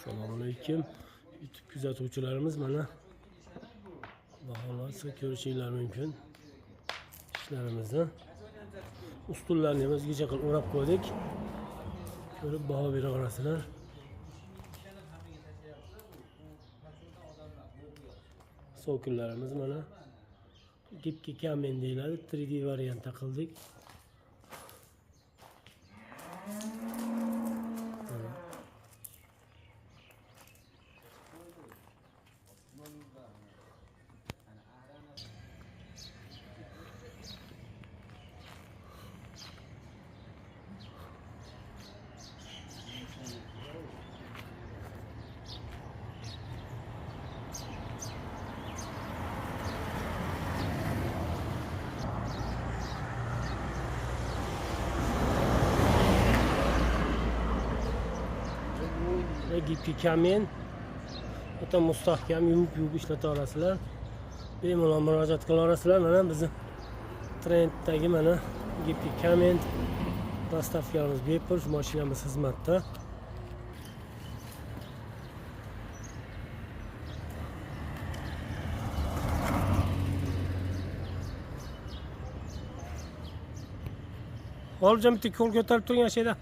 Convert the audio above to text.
Assalomu alaykum. YouTube kuzatuvchilarimiz, mana baholarsa ko'rishingiz mumkin ishlarimizni. Ustunlarni ham o'zgacha qilib o'rab qo'ydik. Ko'rib baho bera olasizlar. So'kinlarimiz mana gipki kamen deyiladi, 3D variantda qildik. Gipki kamen o'ta mustahkam, yuvib ishlata olasizlar. Bemalol murojaat qila olasizlar. Mana bizni trenddagi mana gipki kamen dostavkamiz bepul, mashinamiz xizmatda. Olijam bitta qo'l ko'tarib turing ashada.